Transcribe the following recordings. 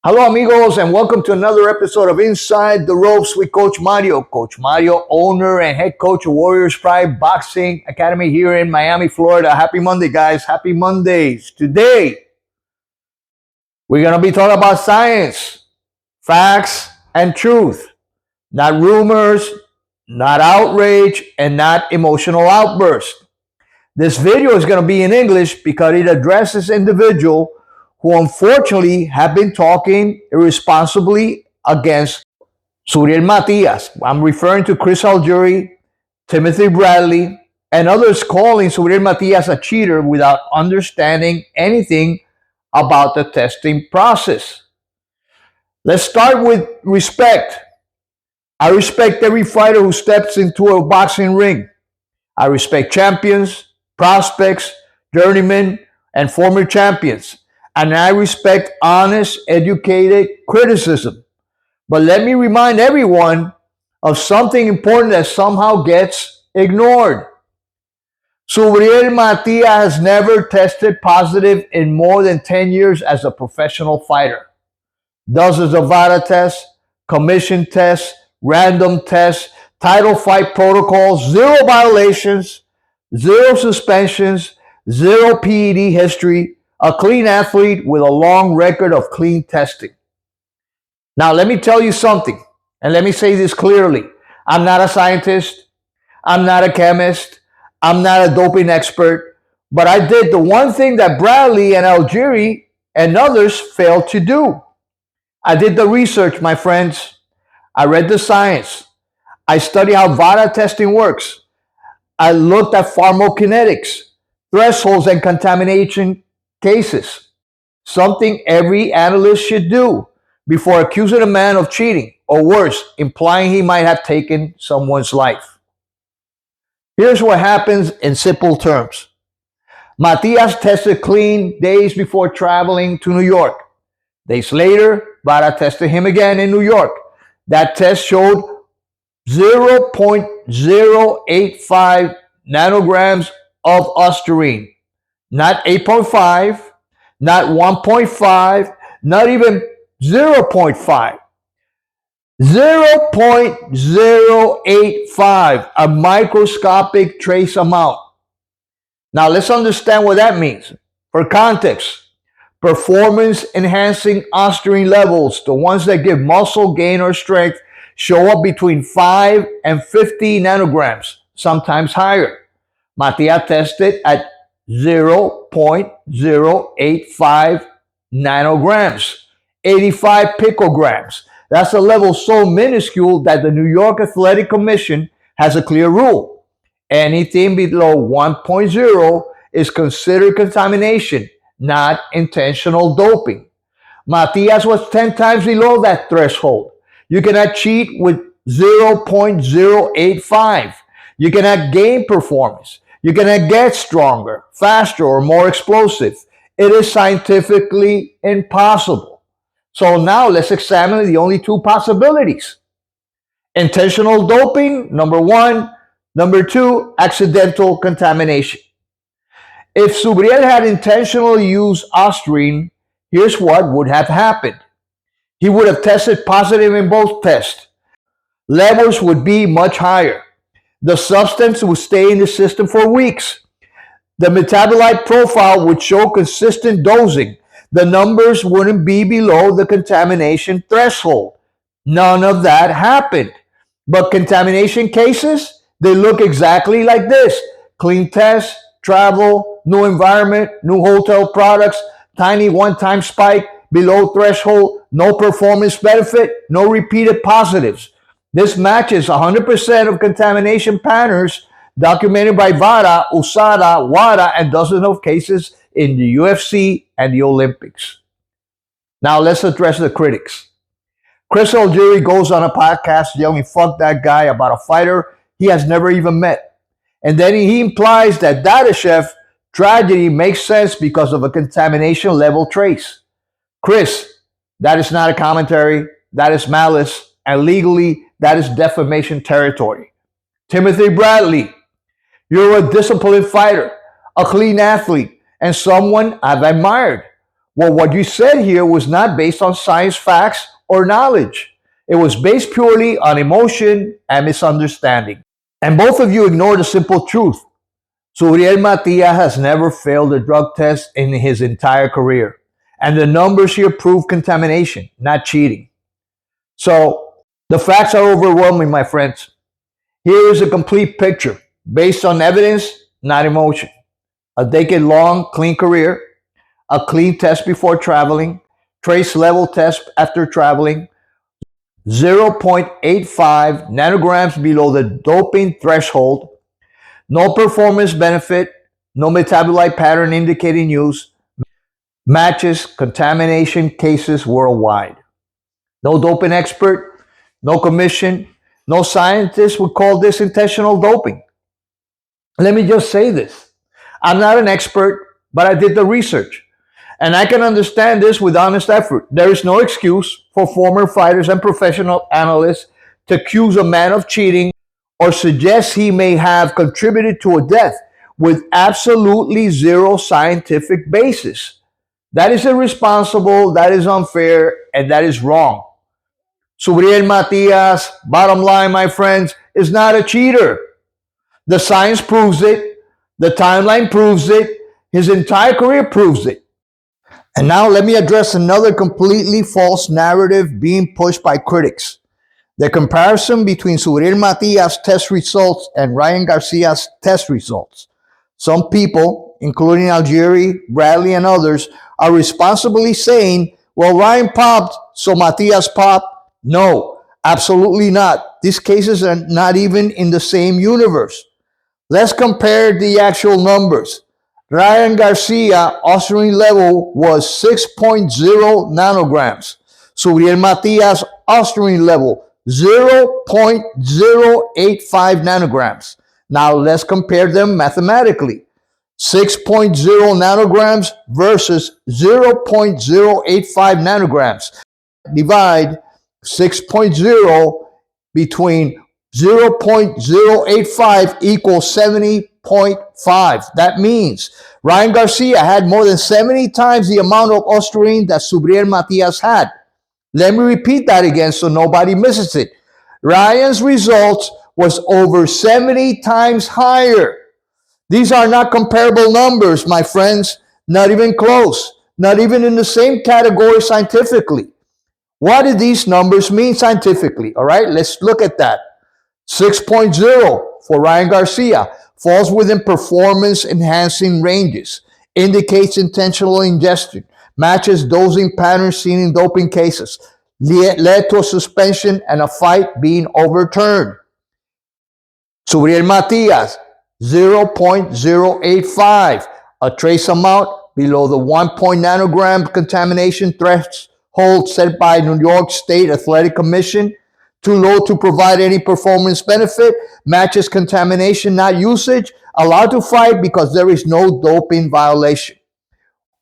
Hello, amigos, and welcome to another episode of Inside the Ropes with Coach Mario. Coach Mario, owner and head coach of Warriors Pride Boxing Academy here in Miami, Florida. Happy Monday, guys. Happy Mondays. Today, we're going to be talking about science, facts, and truth. Not rumors, not outrage, and not emotional outbursts. This video is going to be in English because it addresses individuals who unfortunately have been talking irresponsibly against Subriel Matias. I'm referring to Chris Algieri, Timothy Bradley, and others calling Subriel Matias a cheater without understanding anything about the testing process. Let's start with respect. I respect every fighter who steps into a boxing ring. I respect champions, prospects, journeymen, and former champions. And I respect honest, educated criticism. But let me remind everyone of something important that somehow gets ignored. Subriel Matias has never tested positive in more than 10 years as a professional fighter. Dozens of VADA tests, commission tests, random tests, title fight protocols, zero violations, zero suspensions, zero PED history, a clean athlete with a long record of clean testing. Now, let me tell you something, and let me say this clearly. I'm not a scientist. I'm not a chemist. I'm not a doping expert. But I did the one thing that Bradley and Algieri and others failed to do. I did the research, my friends. I read the science. I studied how VADA testing works. I looked at pharmacokinetics, thresholds, and contamination cases. Something every analyst should do before accusing a man of cheating, or worse, implying he might have taken someone's life. Here's what happens in simple terms. Matias tested clean days before traveling to New York. Days later, VADA tested him again in New York. That test showed 0.085 nanograms of ostarine. Not 8.5, not 1.5, not even 0.5. 0.085, a microscopic trace amount. Now let's understand what that means. For context, performance enhancing ostarine levels, the ones that give muscle gain or strength, show up between 5 and 50 nanograms, sometimes higher. Matias tested at 0.085 nanograms, 85 picograms. That's a level so minuscule that the New York Athletic Commission has a clear rule. Anything below 1.0 is considered contamination, not intentional doping. Matias was 10 times below that threshold. You cannot cheat with 0.085. You cannot gain performance. You cannot get stronger, faster, or more explosive. It is scientifically impossible. So now let's examine the only two possibilities. Intentional doping, number one. Number two, accidental contamination. If Subriel had intentionally used ostarine, here's what would have happened. He would have tested positive in both tests. Levels would be much higher. The substance would stay in the system for weeks. The metabolite profile would show consistent dosing. The numbers wouldn't be below the contamination threshold. None of that happened. But contamination cases, they look exactly like this. Clean tests, travel, new environment, new hotel products, tiny one-time spike, below threshold, no performance benefit, no repeated positives. This matches 100% of contamination patterns documented by VADA, USADA, WADA, and dozens of cases in the UFC and the Olympics. Now let's address the critics. Chris Algieri goes on a podcast yelling, "Fuck that guy," about a fighter he has never even met. And then he implies that Dadashev tragedy makes sense because of a contamination level trace. Chris, that is not a commentary, that is malice, and legally, that is defamation territory. Timothy Bradley, you're a disciplined fighter, a clean athlete, and someone I've admired. Well, what you said here was not based on science, facts, or knowledge. It was based purely on emotion and misunderstanding. And both of you ignored the simple truth. Subriel Matias has never failed a drug test in his entire career. And the numbers here prove contamination, not cheating. So the facts are overwhelming, my friends. Here is a complete picture based on evidence, not emotion. A decade-long clean career, a clean test before traveling, trace level test after traveling, 0.85 nanograms below the doping threshold, no performance benefit, no metabolite pattern indicating use, matches contamination cases worldwide. No doping expert, no commission, no scientist would call this intentional doping. Let me just say this. I'm not an expert, but I did the research. And I can understand this with honest effort. There is no excuse for former fighters and professional analysts to accuse a man of cheating or suggest he may have contributed to a death with absolutely zero scientific basis. That is irresponsible, that is unfair, and that is wrong. Subriel Matias, bottom line, my friends, is not a cheater. The science proves it. The timeline proves it. His entire career proves it. And now let me address another completely false narrative being pushed by critics. The comparison between Subriel Matias' test results and Ryan Garcia's test results. Some people, including Algieri, Bradley, and others, are responsibly saying, well, Ryan popped, so Matias popped. No, absolutely not. These cases are not even in the same universe. Let's compare the actual numbers. Ryan Garcia ostarine level was 6.0 nanograms. Subriel Matias ostarine level 0.085 nanograms. Now let's compare them mathematically. 6.0 nanograms versus 0.085 nanograms. Divide 6.0 between 0.085 equals 70.5. That means Ryan Garcia had more than 70 times the amount of ostarine that Subriel Matias had. Let me repeat that again so nobody misses it. Ryan's results was over 70 times higher. These are not comparable numbers, my friends. Not even close. Not even in the same category scientifically. What do these numbers mean scientifically? All right, let's look at that. 6.0 for Ryan Garcia falls within performance enhancing ranges, indicates intentional ingestion, matches dosing patterns seen in doping cases, led to a suspension and a fight being overturned. Subriel Matias, 0.085, a trace amount below the 1 nanogram contamination threshold set by New York State Athletic Commission, too low to provide any performance benefit, matches contamination, not usage, allowed to fight because there is no doping violation.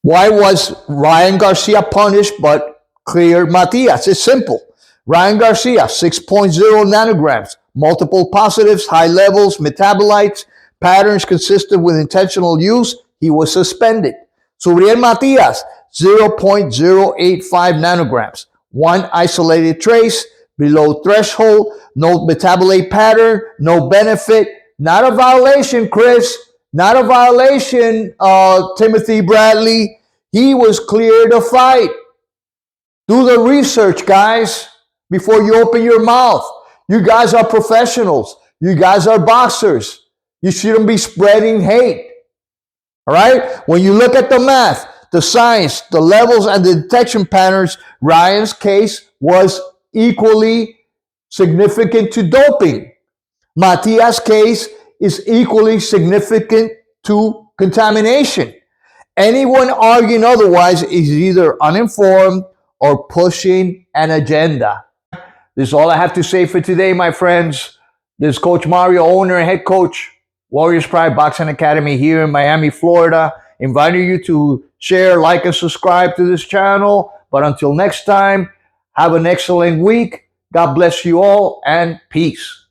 Why was Ryan Garcia punished but cleared Matias? It's simple. Ryan Garcia, 6.0 nanograms, multiple positives, high levels, metabolites, patterns consistent with intentional use, he was suspended. Subriel Matias, 0.085 nanograms, one isolated trace, below threshold, no metabolite pattern, no benefit, not a violation, Chris, not a violation, Timothy Bradley. He was cleared to fight. Do the research, guys, before you open your mouth. You guys are professionals. You guys are boxers. You shouldn't be spreading hate. All right? When you look at the math, the science, the levels, and the detection patterns, Ryan's case was equally significant to doping. Matias' case is equally significant to contamination. Anyone arguing otherwise is either uninformed or pushing an agenda. This is all I have to say for today, my friends. This is Coach Mario, owner and head coach, Warriors Pride Boxing Academy here in Miami, Florida. Inviting you to share, like, and subscribe to this channel. But until next time, have an excellent week. God bless you all, and peace.